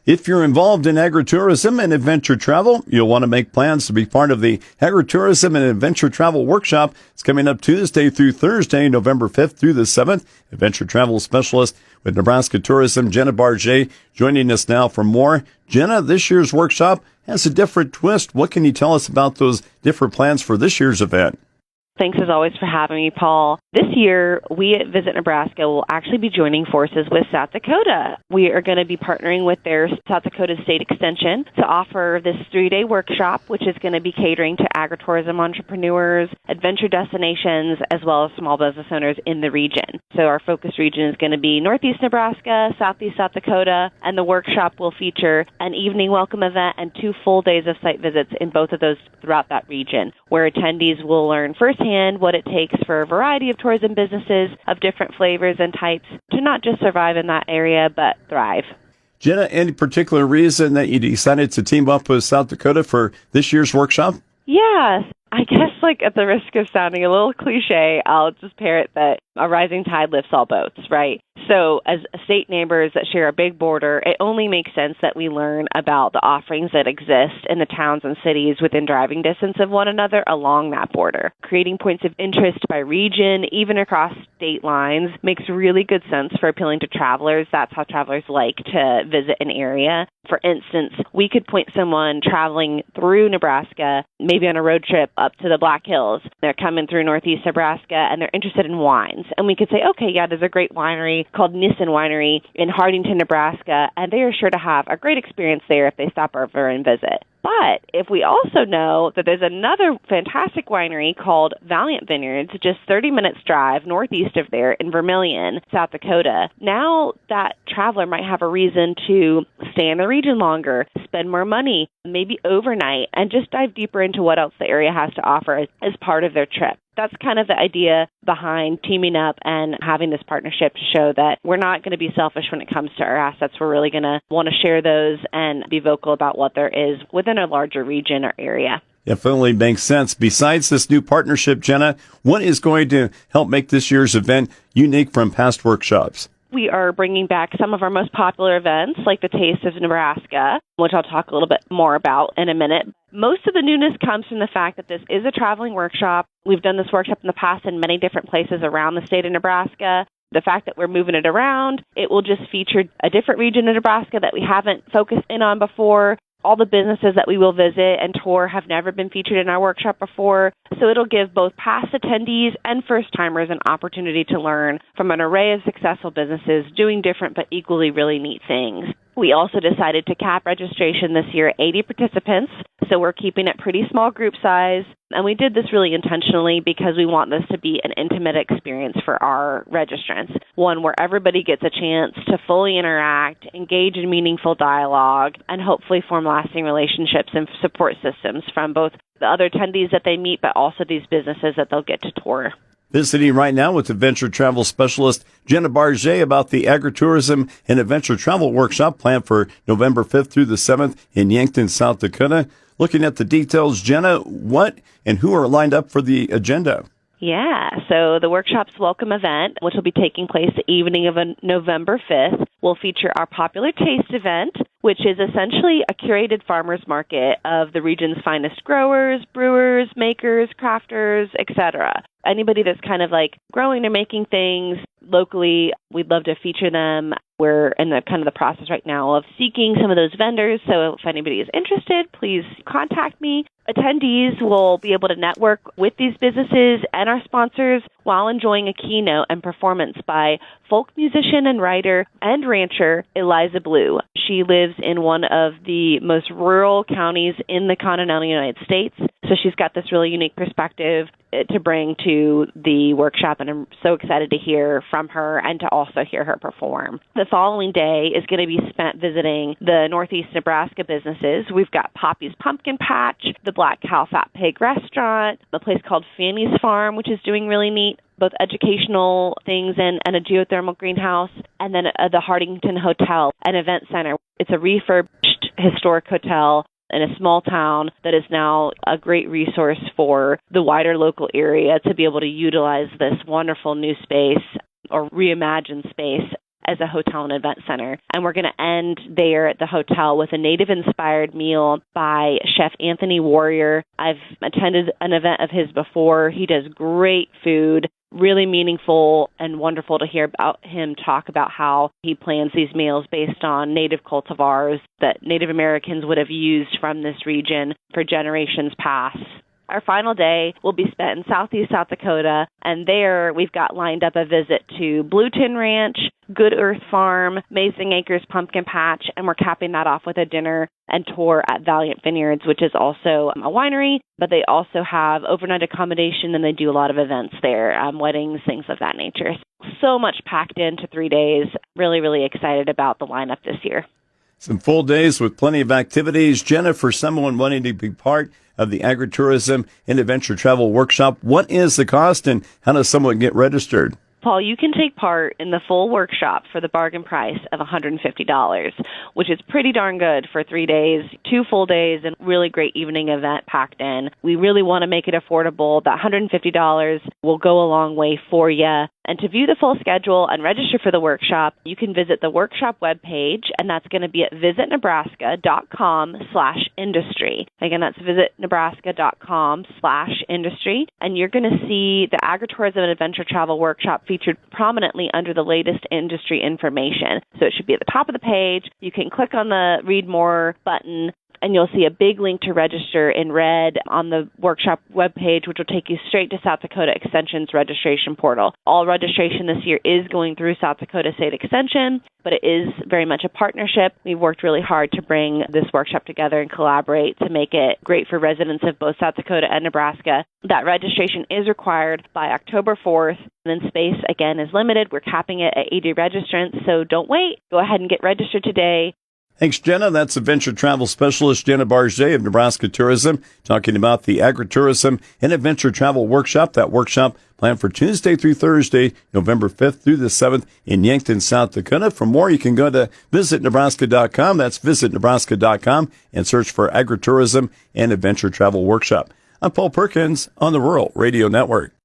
If you're involved in agritourism and adventure travel, you'll want to make plans to be part of the Agri-Tourism and Adventure Travel Workshop. It's coming up Tuesday through Thursday, November 5th through the 7th. Adventure travel specialist with Nebraska Tourism, Jenna Bartja, joining us now for more. Jenna, this year's workshop has a different twist. What can you tell us about those different plans for this year's event? Thanks as always for having me, Paul. This year, we at Visit Nebraska will actually be joining forces with South Dakota. We are going to be partnering with their South Dakota State Extension to offer this 3-day workshop, which is going to be catering to agritourism entrepreneurs, adventure destinations, as well as small business owners in the region. So our focus region is going to be Northeast Nebraska, Southeast South Dakota, and the workshop will feature an evening welcome event and 2 full days of site visits in both of those throughout that region, where attendees will learn firsthand what it takes for a variety of tourism businesses of different flavors and types to not just survive in that area, but thrive. Jenna, any particular reason that you decided to team up with South Dakota for this year's workshop? Yes. I guess, at the risk of sounding a little cliche, I'll just parrot that a rising tide lifts all boats, right? So as state neighbors that share a big border, it only makes sense that we learn about the offerings that exist in the towns and cities within driving distance of one another along that border. Creating points of interest by region, even across state lines, makes really good sense for appealing to travelers. That's how travelers like to visit an area. For instance, we could point someone traveling through Nebraska, maybe on a road trip up to the Black Hills. They're coming through Northeast Nebraska and they're interested in wines. And we could say, okay, yeah, there's a great winery called Nissen Winery in Hardington, Nebraska, and they are sure to have a great experience there if they stop over and visit. But if we also know that there's another fantastic winery called Valiant Vineyards, just 30 minutes drive northeast of there in Vermilion, South Dakota, now that traveler might have a reason to stay in the region longer, spend more money, maybe overnight, and just dive deeper into what else the area has to offer as part of their trip. That's kind of the idea behind teaming up and having this partnership to show that we're not going to be selfish when it comes to our assets. We're really going to want to share those and be vocal about what there is within a larger region or area. Definitely makes sense. Besides this new partnership, Jenna, what is going to help make this year's event unique from past workshops? We are bringing back some of our most popular events, like the Taste of Nebraska, which I'll talk a little bit more about in a minute. Most of the newness comes from the fact that this is a traveling workshop. We've done this workshop in the past in many different places around the state of Nebraska. The fact that we're moving it around, it will just feature a different region of Nebraska that we haven't focused in on before. All the businesses that we will visit and tour have never been featured in our workshop before, so it'll give both past attendees and first-timers an opportunity to learn from an array of successful businesses doing different but equally really neat things. We also decided to cap registration this year at 80 participants, so we're keeping it pretty small group size. And we did this really intentionally because we want this to be an intimate experience for our registrants, one where everybody gets a chance to fully interact, engage in meaningful dialogue, and hopefully form lasting relationships and support systems from both the other attendees that they meet, but also these businesses that they'll get to tour. Visiting right now with adventure travel specialist Jenna Bartja about the Agri-Tourism and Adventure Travel Workshop planned for November 5th through the 7th in Yankton, South Dakota. Looking at the details, Jenna, what and who are lined up for the agenda? Yeah, so the workshop's welcome event, which will be taking place the evening of November 5th, will feature our popular taste event, which is essentially a curated farmers market of the region's finest growers, brewers, makers, crafters, etc. Anybody that's kind of growing or making things locally, we'd love to feature them. We're in the kind of the process right now of seeking some of those vendors, so if anybody is interested, please contact me. Attendees will be able to network with these businesses and our sponsors while enjoying a keynote and performance by folk musician and writer and rancher Eliza Blue. She lives in one of the most rural counties in the continental United States, so she's got this really unique perspective to bring to the workshop, and I'm so excited to hear from her and to also hear her perform. The following day is going to be spent visiting the Northeast Nebraska businesses. We've got Poppy's Pumpkin Patch, the Black Cow Fat Pig Restaurant, a place called Fanny's Farm, which is doing really neat, both educational things and a geothermal greenhouse, and then the Hardington Hotel, an event center. It's a refurbished historic hotel in a small town that is now a great resource for the wider local area to be able to utilize this wonderful new space or reimagined space as a hotel and event center. And we're going to end there at the hotel with a native-inspired meal by Chef Anthony Warrior. I've attended an event of his before. He does great food. Really meaningful and wonderful to hear about him talk about how he plans these meals based on native cultivars that Native Americans would have used from this region for generations past. Our final day will be spent in southeast South Dakota, and there we've got lined up a visit to Blue Tin Ranch, Good Earth Farm, Mazing Acres Pumpkin Patch, and we're capping that off with a dinner and tour at Valiant Vineyards, which is also a winery, but they also have overnight accommodation, and they do a lot of events there, weddings, things of that nature. So much packed into 3 days. Really, really excited about the lineup this year. Some full days with plenty of activities. Jenna, for someone wanting to be part of the Agri-Tourism and Adventure Travel Workshop, what is the cost and how does someone get registered? Paul, you can take part in the full workshop for the bargain price of $150, which is pretty darn good for 3 days, 2 full days, and really great evening event packed in. We really want to make it affordable. That $150 will go a long way for you. And to view the full schedule and register for the workshop, you can visit the workshop webpage, and that's going to be at visitnebraska.com/industry. Again, that's visitnebraska.com/industry, and you're going to see the Agri-Tourism and Adventure Travel Workshop featured prominently under the latest industry information. So it should be at the top of the page. You can click on the Read More button, and you'll see a big link to register in red on the workshop webpage, which will take you straight to South Dakota Extension's registration portal. All registration this year is going through South Dakota State Extension, but it is very much a partnership. We've worked really hard to bring this workshop together and collaborate to make it great for residents of both South Dakota and Nebraska. That registration is required by October 4th, and then space, again, is limited. We're capping it at 80 registrants, so don't wait. Go ahead and get registered today. Thanks, Jenna. That's Adventure Travel Specialist Jenna Bartja of Nebraska Tourism talking about the Agri-Tourism and Adventure Travel Workshop. That workshop planned for Tuesday through Thursday, November 5th through the 7th in Yankton, South Dakota. For more, you can go to visitnebraska.com. That's visitnebraska.com and search for Agri-Tourism and Adventure Travel Workshop. I'm Paul Perkins on the Rural Radio Network.